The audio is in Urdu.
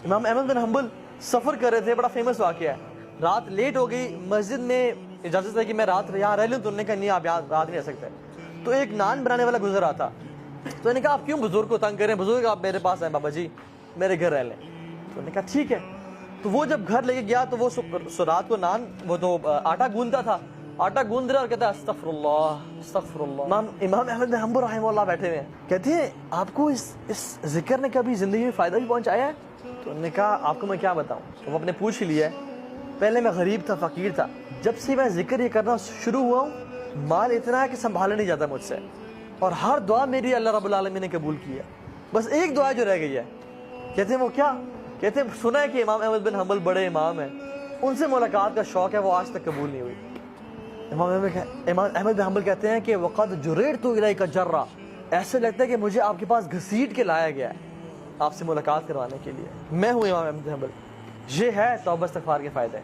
امام احمد بن حنبل سفر کر رہے تھے، بڑا فیمس واقعہ ہے، رات لیٹ ہو گئی، مسجد میں اجازت ہے کہ میں رات یہاں رہ لوں، تو انہوں نے کہا نہیں آپ یہاں رات نہیں رہ سکتے. تو ایک نان بنانے والا گزر رہا تھا، تو انہوں نے کہا آپ کیوں بزرگ کو تنگ کریں، بزرگ آپ میرے پاس آئیں بابا جی میرے گھر رہ لیں. تو انہوں نے کہا ٹھیک ہے. تو وہ جب گھر لے کے گیا تو وہ رات کو نان وہ تو آٹا گوندتا تھا، آٹا گوند رہا اور کہتا ہے استغفر اللہ استغفر اللہ. امام احمد بن حنبل رحمہ اللہ بیٹھے ہوئے ہیں، کہتے ہیں آپ کو اس ذکر نے کبھی زندگی میں فائدہ بھی پہنچایا ہے؟ تو انہوں نے کہا آپ کو میں کیا بتاؤں. تو وہ اپنے پوچھ لیا ہے، پہلے میں غریب تھا، فقیر تھا، جب سے میں ذکر یہ کرنا شروع ہوا ہوں مال اتنا ہے کہ سنبھالا نہیں جاتا مجھ سے، اور ہر دعا میری اللہ رب العالمین نے قبول کی ہے، بس ایک دعا جو رہ گئی ہے. کہتے ہیں وہ کیا؟ کہتے ہیں سنا ہے کہ امام احمد بن حنبل بڑے امام ہیں، ان سے ملاقات کا شوق ہے، وہ آج تک قبول نہیں ہوئی. امام احمد بن حنبل کہتے ہیں کہ وقد جررت الیک جرا، ایسے لگتا ہے کہ مجھے آپ کے پاس گھسیٹ کے لایا گیا ہے آپ سے ملاقات کروانے کے لیے. میں ہوں امام احمد بن حنبل. یہ ہے توبہ استغفار کے فائدے.